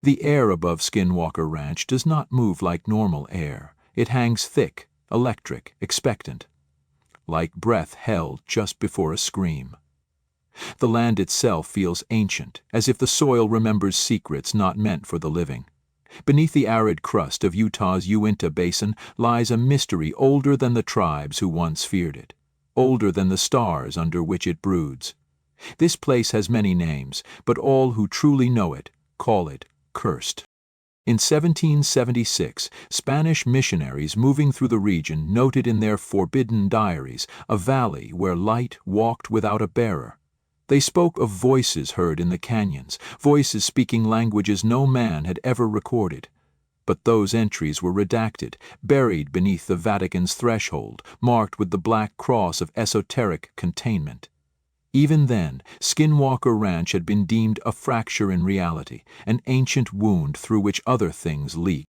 The air above Skinwalker Ranch does not move like normal air. It hangs thick, electric, expectant, like breath held just before a scream. The land itself feels ancient, as if the soil remembers secrets not meant for the living. Beneath the arid crust of Utah's Uinta Basin lies a mystery older than the tribes who once feared it, older than the stars under which it broods. This place has many names, but all who truly know it call it cursed. In 1776, Spanish missionaries moving through the region noted in their forbidden diaries a valley where light walked without a bearer. They spoke of voices heard in the canyons, voices speaking languages no man had ever recorded. But those entries were redacted, buried beneath the Vatican's threshold, marked with the black cross of esoteric containment. Even then, Skinwalker Ranch had been deemed a fracture in reality, an ancient wound through which other things leaked.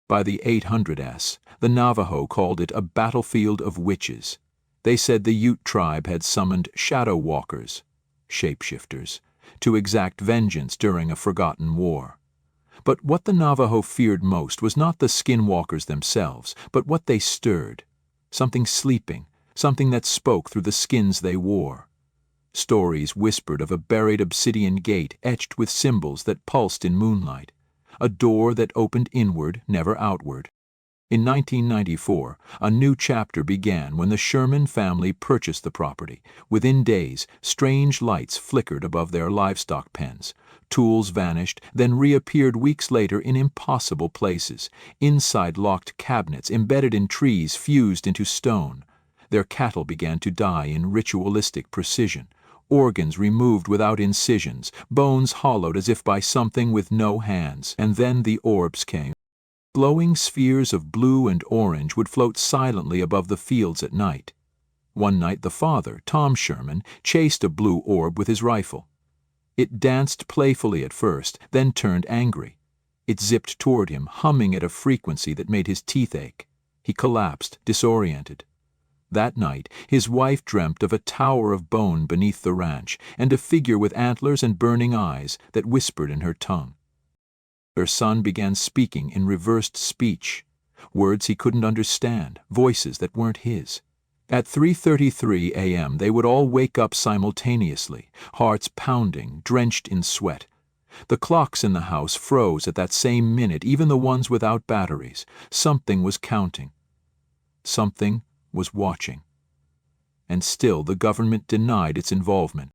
By the 800s, the Navajo called it a battlefield of witches. They said the Ute tribe had summoned shadow walkers, shapeshifters, to exact vengeance during a forgotten war. But what the Navajo feared most was not the skinwalkers themselves, but what they stirred. Something sleeping, something that spoke through the skins they wore. Stories whispered of a buried obsidian gate etched with symbols that pulsed in moonlight, a door that opened inward, never outward. In 1994, a new chapter began when the Sherman family purchased the property. Within days, strange lights flickered above their livestock pens. Tools vanished, then reappeared weeks later in impossible places. Inside locked cabinets embedded in trees fused into stone. Their cattle began to die in ritualistic precision. Organs removed without incisions, bones hollowed as if by something with no hands. And then the orbs came. Glowing spheres of blue and orange would float silently above the fields at night. One night the father, Tom Sherman, chased a blue orb with his rifle. It danced playfully at first, then turned angry. It zipped toward him, humming at a frequency that made his teeth ache. He collapsed, disoriented. That night, his wife dreamt of a tower of bone beneath the ranch, and a figure with antlers and burning eyes that whispered in her tongue. Her son began speaking in reversed speech, words he couldn't understand, voices that weren't his. At 3:33 a.m. they would all wake up simultaneously, hearts pounding, drenched in sweat. The clocks in the house froze at that same minute, even the ones without batteries. Something was counting. Something was watching. And still the government denied its involvement.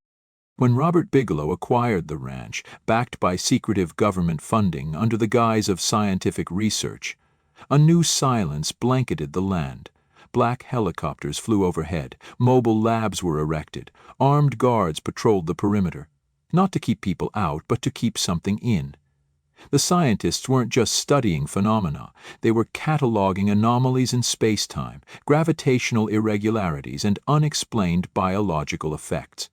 When Robert Bigelow acquired the ranch, backed by secretive government funding under the guise of scientific research, a new silence blanketed the land. Black helicopters flew overhead, mobile labs were erected, armed guards patrolled the perimeter, not to keep people out, but to keep something in. The scientists weren't just studying phenomena, they were cataloging anomalies in space-time, gravitational irregularities, and unexplained biological effects.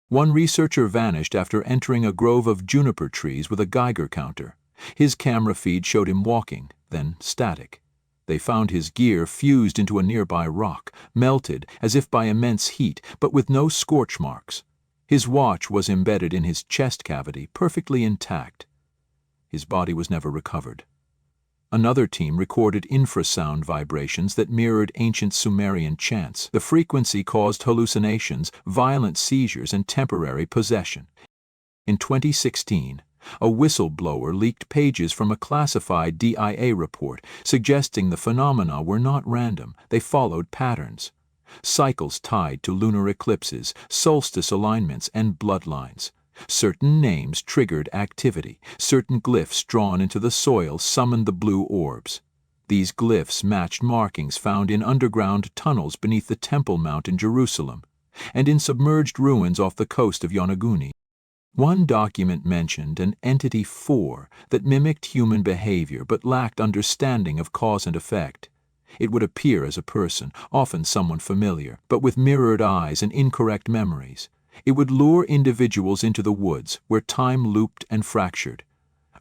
One researcher vanished after entering a grove of juniper trees with a Geiger counter. His camera feed showed him walking, then static. They found his gear fused into a nearby rock, melted as if by immense heat, but with no scorch marks. His watch was embedded in his chest cavity, perfectly intact. His body was never recovered. Another team recorded infrasound vibrations that mirrored ancient Sumerian chants. The frequency caused hallucinations, violent seizures, and temporary possession. In 2016, a whistleblower leaked pages from a classified DIA report suggesting the phenomena were not random, they followed patterns. Cycles tied to lunar eclipses, solstice alignments, and bloodlines. Certain names triggered activity. Certain glyphs drawn into the soil summoned the blue orbs. These glyphs matched markings found in underground tunnels beneath the Temple Mount in Jerusalem, and in submerged ruins off the coast of Yonaguni. One document mentioned an entity 4 that mimicked human behavior but lacked understanding of cause and effect. It would appear as a person, often someone familiar, but with mirrored eyes and incorrect memories. It would lure individuals into the woods, where time looped and fractured.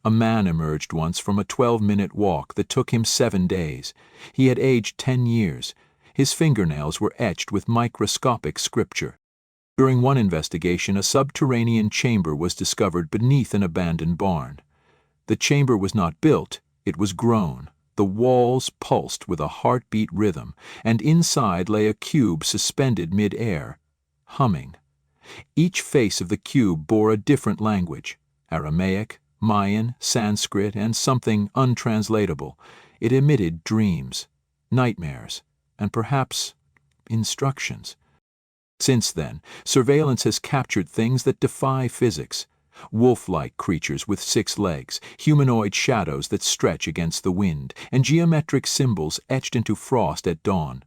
A man emerged once from a 12-minute walk that took him 7 days. He had aged 10 years. His fingernails were etched with microscopic scripture. During one investigation, a subterranean chamber was discovered beneath an abandoned barn. The chamber was not built, it was grown. The walls pulsed with a heartbeat rhythm, and inside lay a cube suspended mid-air, humming. Each face of the cube bore a different language: Aramaic, Mayan, Sanskrit, and something untranslatable. It emitted dreams, nightmares, and perhaps instructions. Since then, surveillance has captured things that defy physics: wolf-like creatures with 6 legs, humanoid shadows that stretch against the wind, and geometric symbols etched into frost at dawn.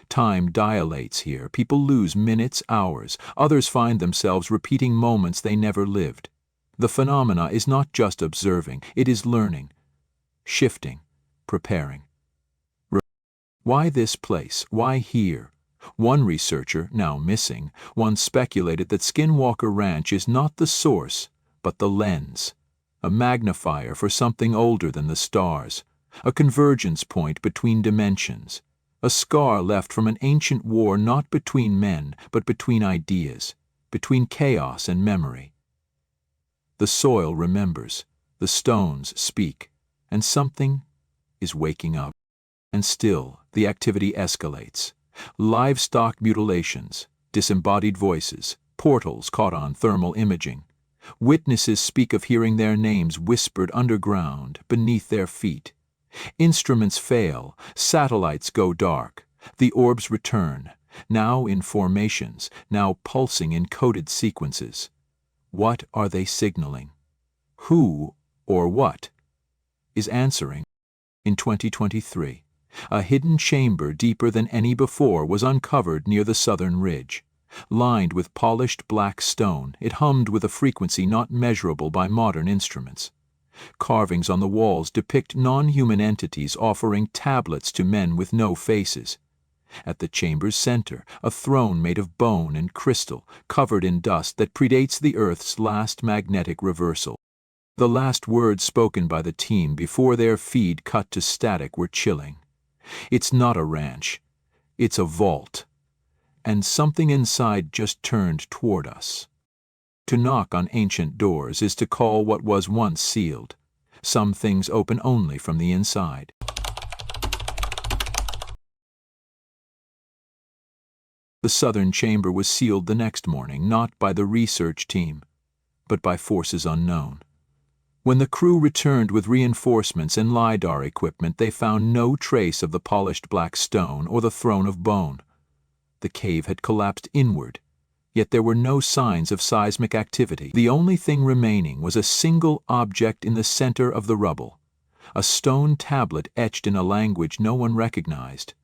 Time dilates here. People lose minutes, hours. Others find themselves repeating moments they never lived. The phenomena is not just observing, it is learning, shifting, preparing. Why this place? Why here? One researcher, now missing, once speculated that Skinwalker Ranch is not the source, but the lens, a magnifier for something older than the stars, a convergence point between dimensions, a scar left from an ancient war not between men, but between ideas, between chaos and memory. The soil remembers, the stones speak, and something is waking up. And still, the activity escalates. Livestock mutilations, disembodied voices, portals caught on thermal imaging. Witnesses speak of hearing their names whispered underground, beneath their feet. Instruments fail, satellites go dark. The orbs return, now in formations, now pulsing in coded sequences. What are they signaling? Who, or what, is answering? In 2023, a hidden chamber deeper than any before was uncovered near the southern ridge. Lined with polished black stone, it hummed with a frequency not measurable by modern instruments. Carvings on the walls depict non-human entities offering tablets to men with no faces. At the chamber's center, a throne made of bone and crystal, covered in dust that predates the Earth's last magnetic reversal. The last words spoken by the team before their feed cut to static were chilling. It's not a ranch, it's a vault. And something inside just turned toward us. To knock on ancient doors is to call what was once sealed. Some things open only from the inside. The southern chamber was sealed the next morning, not by the research team, but by forces unknown. When the crew returned with reinforcements and LiDAR equipment, they found no trace of the polished black stone or the throne of bone. The cave had collapsed inward, yet there were no signs of seismic activity. The only thing remaining was a single object in the center of the rubble, a stone tablet etched in a language no one recognized,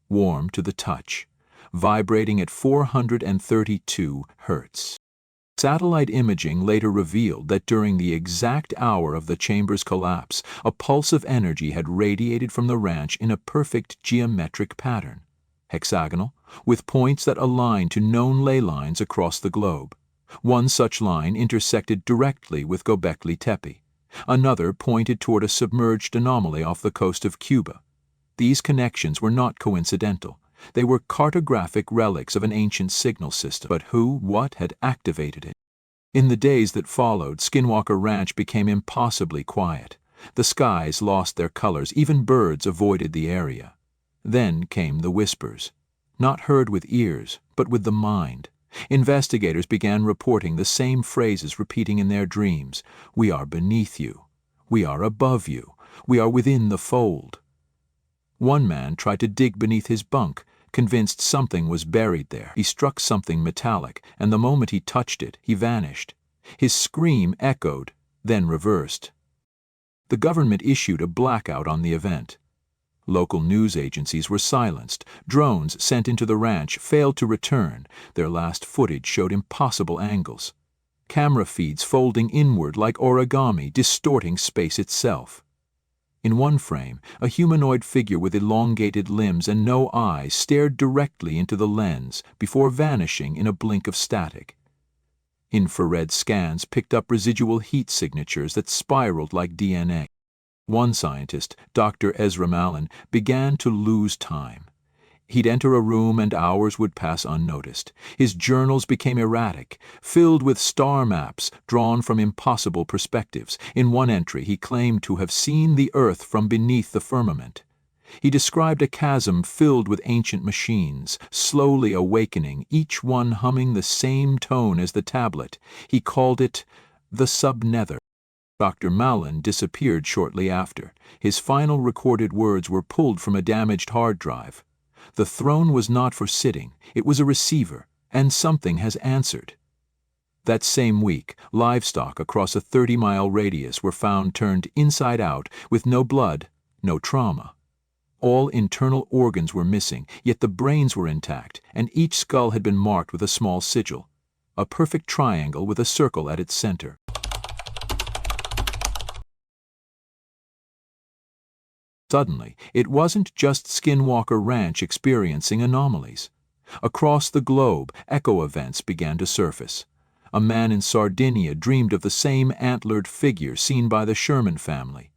warm to the touch, vibrating at 432 hertz. Satellite imaging later revealed that during the exact hour of the chamber's collapse, a pulse of energy had radiated from the ranch in a perfect geometric pattern, hexagonal, with points that aligned to known ley lines across the globe. One such line intersected directly with Göbekli Tepe. Another pointed toward a submerged anomaly off the coast of Cuba. These connections were not coincidental. They were cartographic relics of an ancient signal system. But who, what had activated it? In the days that followed, Skinwalker Ranch became impossibly quiet. The skies lost their colors, even birds avoided the area. Then came the whispers, not heard with ears, but with the mind. Investigators began reporting the same phrases repeating in their dreams. We are beneath you. We are above you. We are within the fold. One man tried to dig beneath his bunk, convinced something was buried there. He struck something metallic, and the moment he touched it, he vanished. His scream echoed, then reversed. The government issued a blackout on the event. Local news agencies were silenced. Drones sent into the ranch failed to return. Their last footage showed impossible angles. Camera feeds folding inward like origami, distorting space itself. In one frame, a humanoid figure with elongated limbs and no eyes stared directly into the lens before vanishing in a blink of static. Infrared scans picked up residual heat signatures that spiraled like DNA. One scientist, Dr. Ezra Mallon, began to lose time. He'd enter a room and hours would pass unnoticed. His journals became erratic, filled with star maps drawn from impossible perspectives. In one entry, he claimed to have seen the earth from beneath the firmament. He described a chasm filled with ancient machines, slowly awakening, each one humming the same tone as the tablet. He called it the subnether. Dr. Mallon disappeared shortly after. His final recorded words were pulled from a damaged hard drive. The throne was not for sitting, it was a receiver, and something has answered. That same week, livestock across a 30-mile radius were found turned inside out with no blood, no trauma. All internal organs were missing, yet the brains were intact, and each skull had been marked with a small sigil, a perfect triangle with a circle at its center. Suddenly, it wasn't just Skinwalker Ranch experiencing anomalies. Across the globe, echo events began to surface. A man in Sardinia dreamed of the same antlered figure seen by the Sherman family.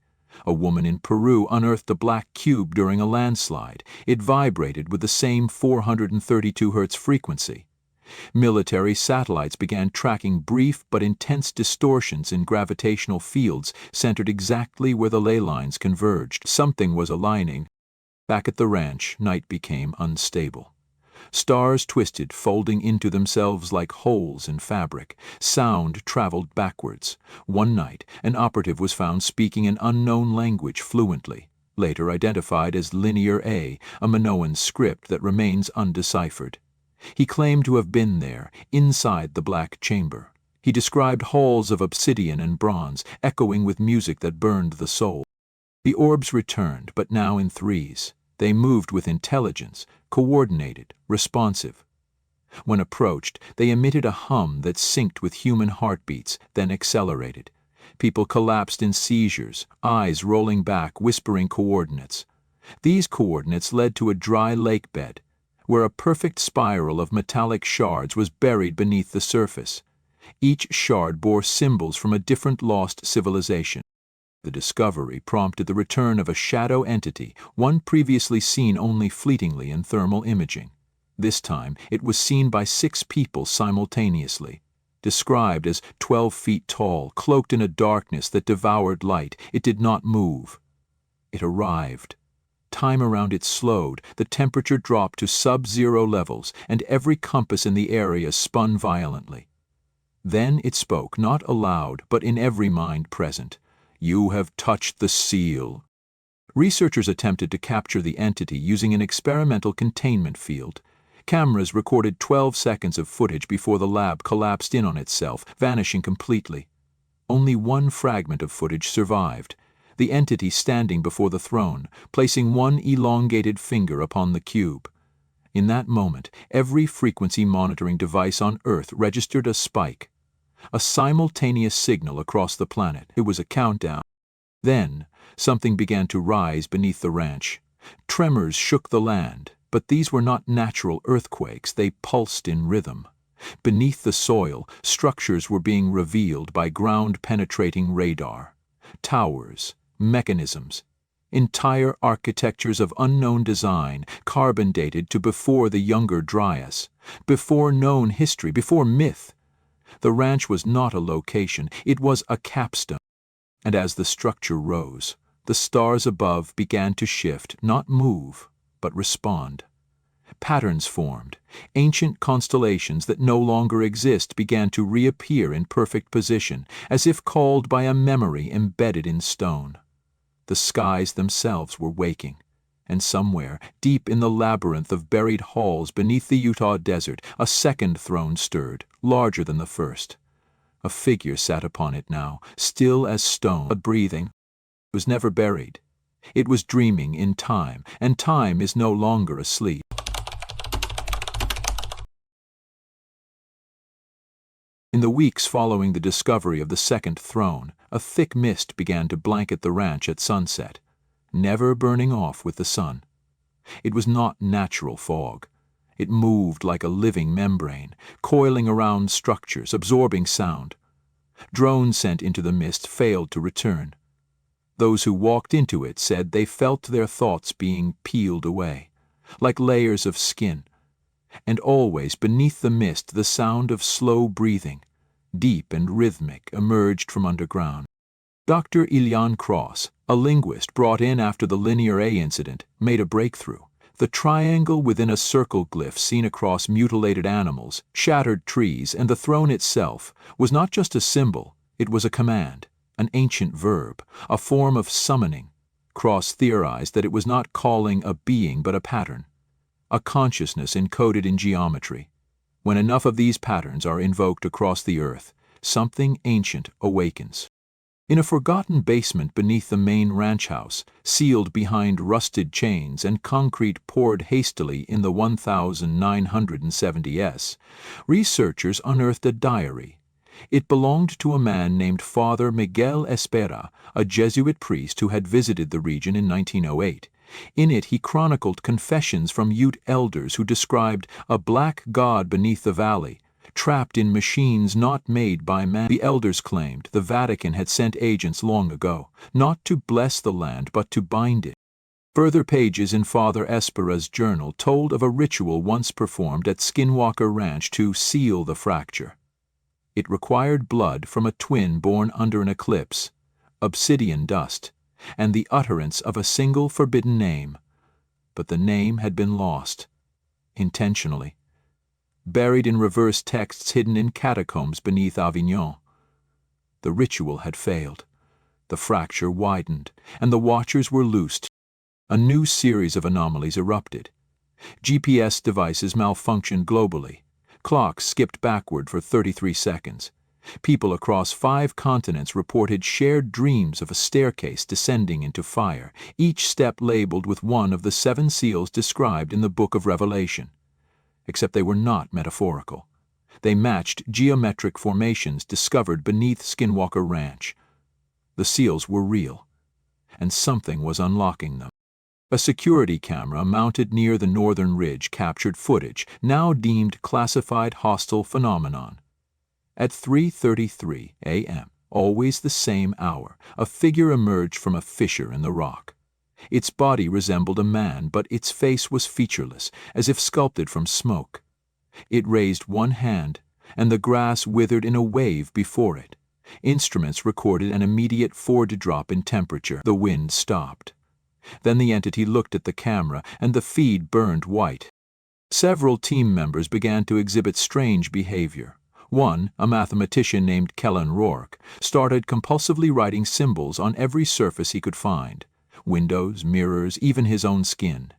A woman in Peru unearthed a black cube during a landslide. It vibrated with the same 432 Hz frequency. Military satellites began tracking brief but intense distortions in gravitational fields centered exactly where the ley lines converged. Something was aligning. Back at the ranch, night became unstable. Stars twisted, folding into themselves like holes in fabric. Sound traveled backwards. One night, an operative was found speaking an unknown language fluently, later identified as Linear A, a Minoan script that remains undeciphered. He claimed to have been there, inside the black chamber. He described halls of obsidian and bronze, echoing with music that burned the soul. The orbs returned, but now in threes. They moved with intelligence, coordinated, responsive. When approached, they emitted a hum that synced with human heartbeats, then accelerated. People collapsed in seizures, eyes rolling back, whispering coordinates. These coordinates led to a dry lake bed, where a perfect spiral of metallic shards was buried beneath the surface. Each shard bore symbols from a different lost civilization. The discovery prompted the return of a shadow entity, one previously seen only fleetingly in thermal imaging. This time, it was seen by 6 people simultaneously. Described as 12 feet tall, cloaked in a darkness that devoured light, it did not move. It arrived. Time around it slowed, the temperature dropped to sub-zero levels, and every compass in the area spun violently. Then it spoke, not aloud, but in every mind present. "You have touched the seal." Researchers attempted to capture the entity using an experimental containment field. Cameras recorded 12 seconds of footage before the lab collapsed in on itself, vanishing completely. Only one fragment of footage survived. The entity standing before the throne, placing one elongated finger upon the cube. In that moment, every frequency monitoring device on Earth registered a spike. A simultaneous signal across the planet. It was a countdown. Then, something began to rise beneath the ranch. Tremors shook the land, but these were not natural earthquakes. They pulsed in rhythm. Beneath the soil, structures were being revealed by ground-penetrating radar. Towers, mechanisms, entire architectures of unknown design, carbon-dated to before the Younger Dryas, before known history, before myth. The ranch was not a location, it was a capstone. And as the structure rose, the stars above began to shift, not move, but respond. Patterns formed. Ancient constellations that no longer exist began to reappear in perfect position, as if called by a memory embedded in stone. The skies themselves were waking, and somewhere, deep in the labyrinth of buried halls beneath the Utah desert, a second throne stirred, larger than the first. A figure sat upon it now, still as stone, but breathing. It was never buried. It was dreaming in time, and time is no longer asleep. In the weeks following the discovery of the second throne, a thick mist began to blanket the ranch at sunset, never burning off with the sun. It was not natural fog. It moved like a living membrane, coiling around structures, absorbing sound. Drones sent into the mist failed to return. Those who walked into it said they felt their thoughts being peeled away. like layers of skin. And always beneath the mist the sound of slow breathing, deep and rhythmic, emerged from underground. Dr. Ilian Cross, a linguist brought in after the Linear A incident, made a breakthrough. The triangle within a circle glyph seen across mutilated animals, shattered trees, and the throne itself was not just a symbol, it was a command, an ancient verb, a form of summoning. Cross theorized that it was not calling a being but a pattern, a consciousness encoded in geometry. When enough of these patterns are invoked across the earth, something ancient awakens. In a forgotten basement beneath the main ranch house, sealed behind rusted chains and concrete poured hastily in the 1970s, researchers unearthed a diary. It belonged to a man named Father Miguel Espera, a Jesuit priest who had visited the region in 1908. In it he chronicled confessions from Ute elders who described a black god beneath the valley, trapped in machines not made by man. The elders claimed the Vatican had sent agents long ago, not to bless the land but to bind it. Further pages in Father Espera's journal told of a ritual once performed at Skinwalker Ranch to seal the fracture. It required blood from a twin born under an eclipse, obsidian dust, and the utterance of a single forbidden name. But the name had been lost, intentionally, buried in reverse texts hidden in catacombs beneath Avignon. The ritual had failed. The fracture widened, and the watchers were loosed. A new series of anomalies erupted. GPS devices malfunctioned globally. Clocks skipped backward for 33 seconds. People across 5 continents reported shared dreams of a staircase descending into fire, each step labeled with one of the 7 seals described in the Book of Revelation. Except they were not metaphorical. They matched geometric formations discovered beneath Skinwalker Ranch. The seals were real, and something was unlocking them. A security camera mounted near the northern ridge captured footage, now deemed classified hostile phenomenon. At 3:33 a.m., always the same hour, a figure emerged from a fissure in the rock. Its body resembled a man, but its face was featureless, as if sculpted from smoke. It raised one hand, and the grass withered in a wave before it. Instruments recorded an immediate 4 drop in temperature. The wind stopped. Then the entity looked at the camera, and the feed burned white. Several team members began to exhibit strange behavior. One, a mathematician named Kellen Rourke, started compulsively writing symbols on every surface he could find. Windows, mirrors, even his own skin.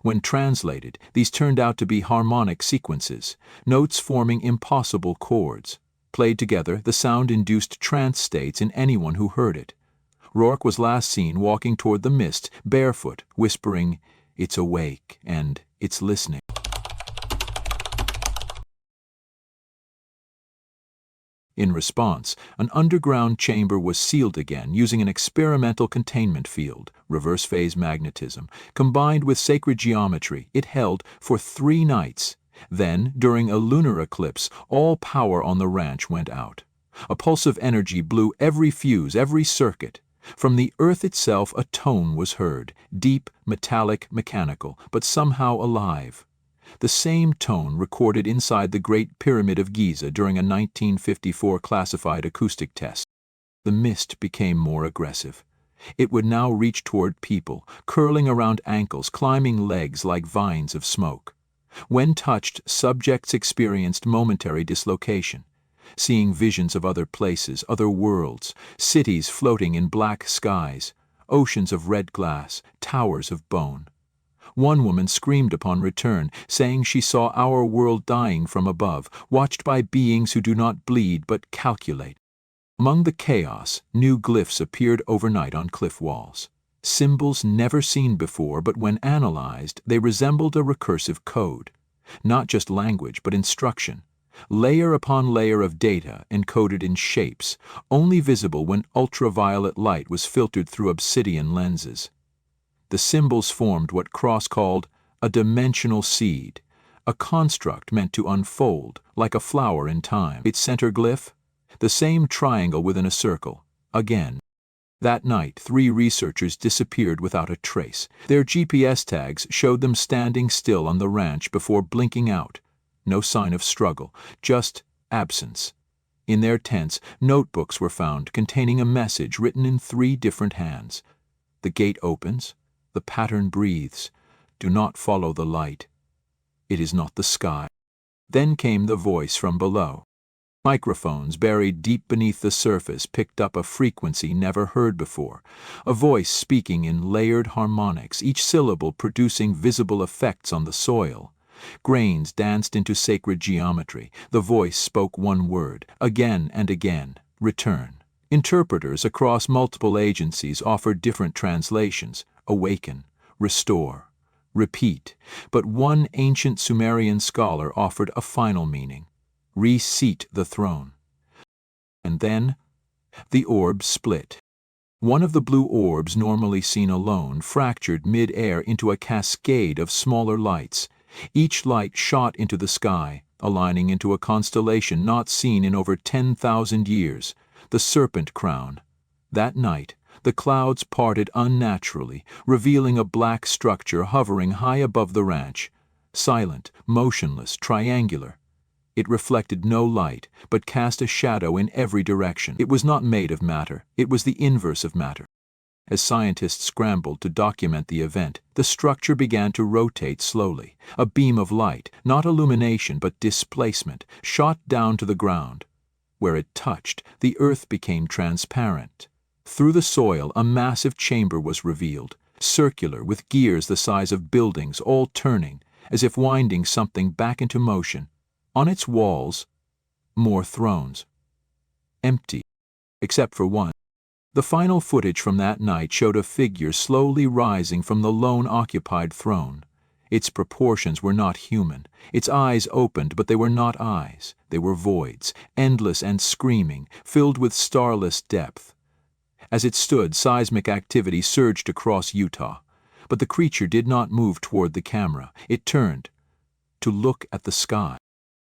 When translated, these turned out to be harmonic sequences, notes forming impossible chords. Played together, the sound induced trance states in anyone who heard it. Rourke was last seen walking toward the mist, barefoot, whispering, "It's awake," and "It's listening." In response, an underground chamber was sealed again using an experimental containment field, reverse phase magnetism, combined with sacred geometry. It held for 3 nights. Then, during a lunar eclipse, all power on the ranch went out. A pulse of energy blew every fuse, every circuit. From the earth itself a tone was heard, deep, metallic, mechanical, but somehow alive. The same tone recorded inside the Great Pyramid of Giza during a 1954 classified acoustic test. The mist became more aggressive. It would now reach toward people, curling around ankles, climbing legs like vines of smoke. When touched, subjects experienced momentary dislocation, seeing visions of other places, other worlds, cities floating in black skies, oceans of red glass, towers of bone. One woman screamed upon return, saying she saw our world dying from above, watched by beings who do not bleed but calculate. Among the chaos, new glyphs appeared overnight on cliff walls. Symbols never seen before, but when analyzed, they resembled a recursive code. Not just language, but instruction. Layer upon layer of data encoded in shapes, only visible when ultraviolet light was filtered through obsidian lenses. The symbols formed what Cross called a dimensional seed, a construct meant to unfold like a flower in time. Its center glyph? The same triangle within a circle, again. That night, 3 researchers disappeared without a trace. Their GPS tags showed them standing still on the ranch before blinking out. No sign of struggle, just absence. In their tents, notebooks were found containing a message written in 3 different hands. The gate opens, the pattern breathes. Do not follow the light. It is not the sky. Then came the voice from below. Microphones buried deep beneath the surface picked up a frequency never heard before, a voice speaking in layered harmonics, each syllable producing visible effects on the soil. Grains danced into sacred geometry. The voice spoke one word, again and again: return. Interpreters across multiple agencies offered different translations: awaken, restore, repeat. But one ancient Sumerian scholar offered a final meaning: reseat the throne. And then the orb split. One of the blue orbs normally seen alone fractured mid-air into a cascade of smaller lights. Each light shot into the sky, aligning into a constellation not seen in over 10,000 years, the Serpent Crown. That night, the clouds parted unnaturally, revealing a black structure hovering high above the ranch, silent, motionless, triangular. It reflected no light, but cast a shadow in every direction. It was not made of matter, it was the inverse of matter. As scientists scrambled to document the event, the structure began to rotate slowly. A beam of light, not illumination but displacement, shot down to the ground. Where it touched, the earth became transparent. Through the soil, a massive chamber was revealed, circular, with gears the size of buildings, all turning, as if winding something back into motion. On its walls, more thrones. Empty, except for one. The final footage from that night showed a figure slowly rising from the lone occupied throne. Its proportions were not human. Its eyes opened, but they were not eyes. They were voids, endless and screaming, filled with starless depth. As it stood, seismic activity surged across Utah. But the creature did not move toward the camera. It turned to look at the sky.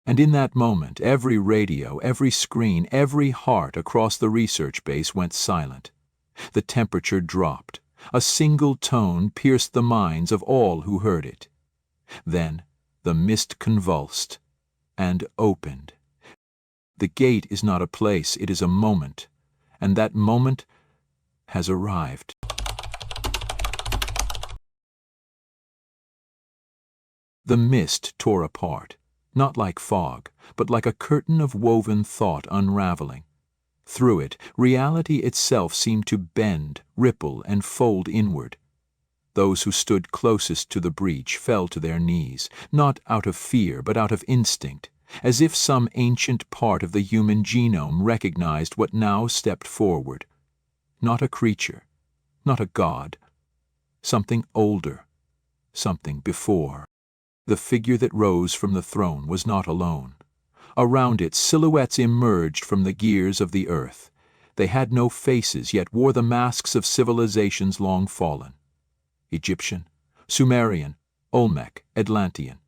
And in that moment, every radio, every screen, every heart across the research base went silent. The temperature dropped. A single tone pierced the minds of all who heard it. Then the mist convulsed and opened. The gate is not a place, it is a moment, and that moment has arrived. The mist tore apart. Not like fog, but like a curtain of woven thought unraveling. Through it, reality itself seemed to bend, ripple, and fold inward. Those who stood closest to the breach fell to their knees, not out of fear, but out of instinct, as if some ancient part of the human genome recognized what now stepped forward. Not a creature, not a god. Something older, something before. The figure that rose from the throne was not alone. Around it, silhouettes emerged from the gears of the earth. They had no faces, yet wore the masks of civilizations long fallen. Egyptian, Sumerian, Olmec, Atlantean.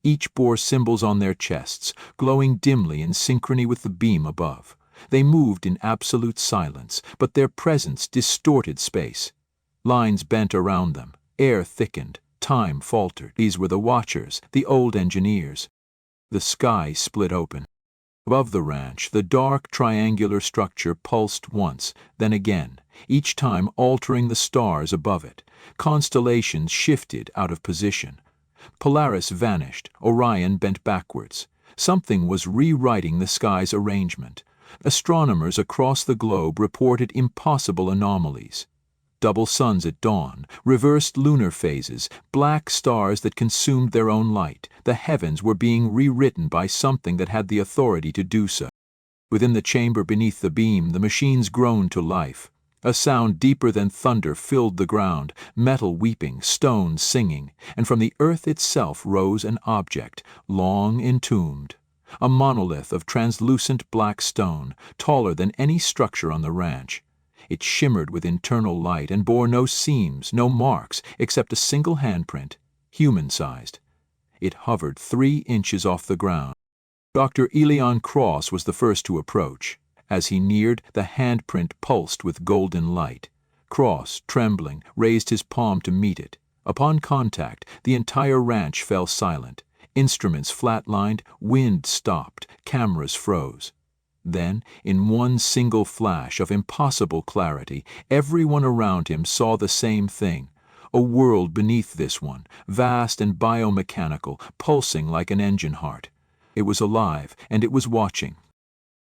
Each bore symbols on their chests, glowing dimly in synchrony with the beam above. They moved in absolute silence, but their presence distorted space. Lines bent around them, air thickened. Time faltered. These were the Watchers, the old engineers. The sky split open. Above the ranch, the dark triangular structure pulsed once, then again, each time altering the stars above it. Constellations shifted out of position. Polaris vanished, Orion bent backwards. Something was rewriting the sky's arrangement. Astronomers across the globe reported impossible anomalies. Double suns at dawn, reversed lunar phases, black stars that consumed their own light. The heavens were being rewritten by something that had the authority to do so. Within the chamber beneath the beam, the machines groaned to life. A sound deeper than thunder filled the ground, metal weeping, stone singing, and from the earth itself rose an object, long entombed. A monolith of translucent black stone, taller than any structure on the ranch. It shimmered with internal light and bore no seams, no marks, except a single handprint, human-sized. It hovered 3 inches off the ground. Dr. Elion Cross was the first to approach. As he neared, the handprint pulsed with golden light. Cross, trembling, raised his palm to meet it. Upon contact, the entire ranch fell silent. Instruments flatlined, wind stopped, cameras froze. Then, in one single flash of impossible clarity, everyone around him saw the same thing. A world beneath this one, vast and biomechanical, pulsing like an engine heart. It was alive, and it was watching.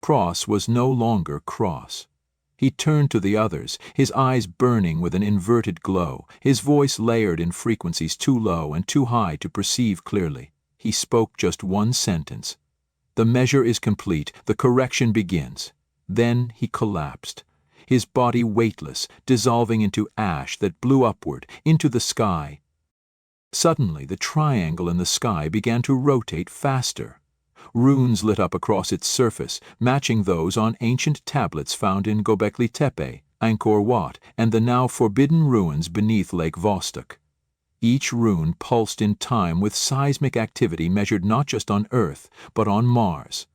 Cross was no longer Cross. He turned to the others, his eyes burning with an inverted glow, his voice layered in frequencies too low and too high to perceive clearly. He spoke just one sentence. The measure is complete, the correction begins. Then he collapsed, his body weightless, dissolving into ash that blew upward, into the sky. Suddenly the triangle in the sky began to rotate faster. Runes lit up across its surface, matching those on ancient tablets found in Göbekli Tepe, Angkor Wat, and the now forbidden ruins beneath Lake Vostok. Each rune pulsed in time with seismic activity measured not just on Earth, but on Mars.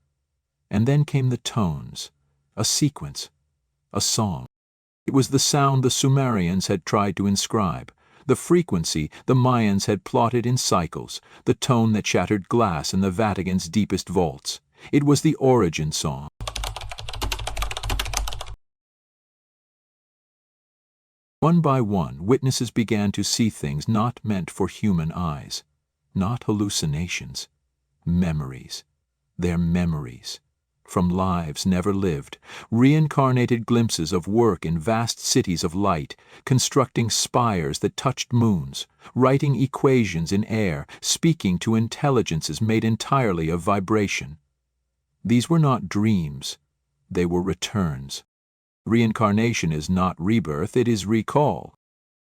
And then came the tones, a sequence, a song. It was the sound the Sumerians had tried to inscribe, the frequency the Mayans had plotted in cycles, the tone that shattered glass in the Vatican's deepest vaults. It was the origin song. One by one, witnesses began to see things not meant for human eyes. Not hallucinations. Memories. Their memories. From lives never lived. Reincarnated glimpses of work in vast cities of light, constructing spires that touched moons, writing equations in air, speaking to intelligences made entirely of vibration. These were not dreams. They were returns. Reincarnation is not rebirth, it is recall.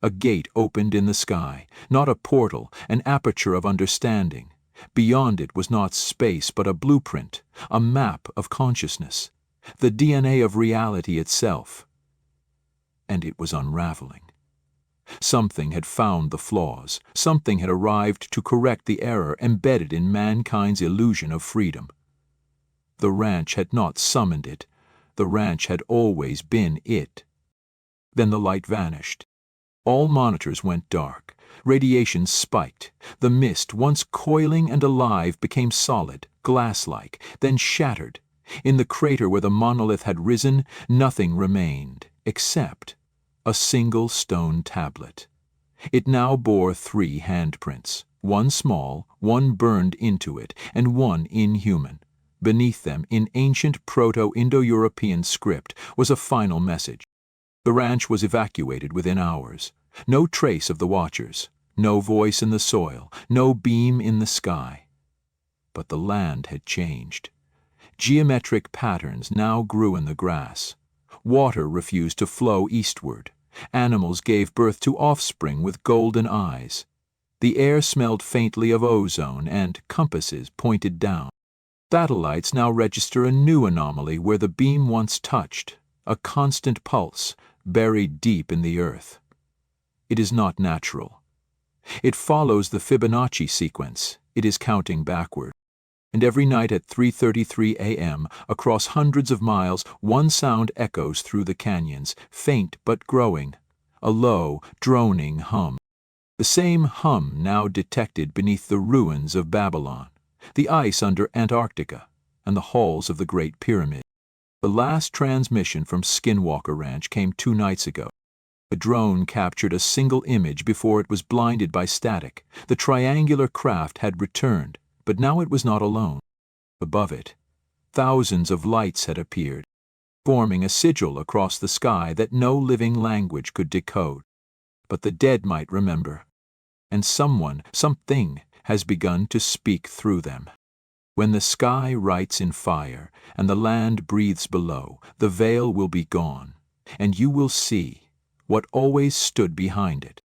A gate opened in the sky, not a portal, an aperture of understanding. Beyond it was not space but a blueprint, a map of consciousness, the DNA of reality itself. And it was unraveling. Something had found the flaws, something had arrived to correct the error embedded in mankind's illusion of freedom. The ranch had not summoned it. The ranch had always been it. Then the light vanished. All monitors went dark. Radiation spiked. The mist, once coiling and alive, became solid, glass-like, then shattered. In the crater where the monolith had risen, nothing remained, except a single stone tablet. It now bore 3 handprints, one small, one burned into it, and one inhuman. Beneath them, in ancient Proto-Indo-European script, was a final message. The ranch was evacuated within hours. No trace of the watchers, no voice in the soil, no beam in the sky. But the land had changed. Geometric patterns now grew in the grass. Water refused to flow eastward. Animals gave birth to offspring with golden eyes. The air smelled faintly of ozone, and compasses pointed down. Satellites now register a new anomaly where the beam once touched, a constant pulse, buried deep in the earth. It is not natural. It follows the Fibonacci sequence. It is counting backward. And every night at 3:33 a.m., across hundreds of miles, one sound echoes through the canyons, faint but growing, a low, droning hum. The same hum now detected beneath the ruins of Babylon, the ice under Antarctica, and the halls of the Great Pyramid. The last transmission from Skinwalker Ranch came 2 nights ago. A drone captured a single image before it was blinded by static. The triangular craft had returned, but now it was not alone. Above it, thousands of lights had appeared, forming a sigil across the sky that no living language could decode. But the dead might remember, and someone, something, has begun to speak through them. When the sky writes in fire and the land breathes below, the veil will be gone, and you will see what always stood behind it.